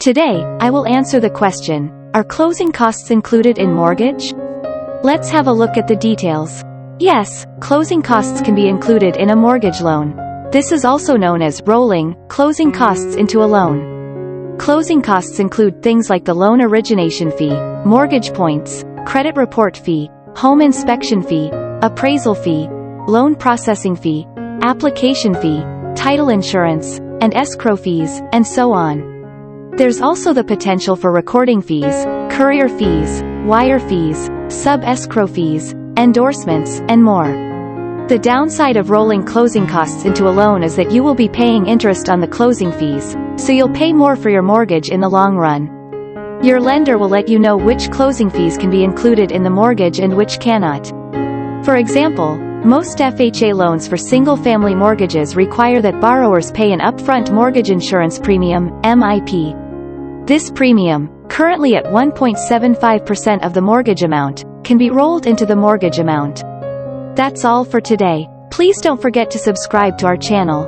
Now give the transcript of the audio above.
Today, I will answer the question, are closing costs included in mortgage? Let's have a look at the details. Yes, closing costs can be included in a mortgage loan. This is also known as rolling closing costs into a loan. Closing costs include things like the loan origination fee, mortgage points, credit report fee, home inspection fee, appraisal fee, loan processing fee, application fee, title insurance, and escrow fees, and so on. There's also the potential for recording fees, courier fees, wire fees, sub-escrow fees, endorsements, and more. The downside of rolling closing costs into a loan is that you will be paying interest on the closing fees, so you'll pay more for your mortgage in the long run. Your lender will let you know which closing fees can be included in the mortgage and which cannot. For example, most FHA loans for single-family mortgages require that borrowers pay an upfront mortgage insurance premium, MIP. This premium, currently at 1.75% of the mortgage amount, can be rolled into the mortgage amount. That's all for today. Please don't forget to subscribe to our channel.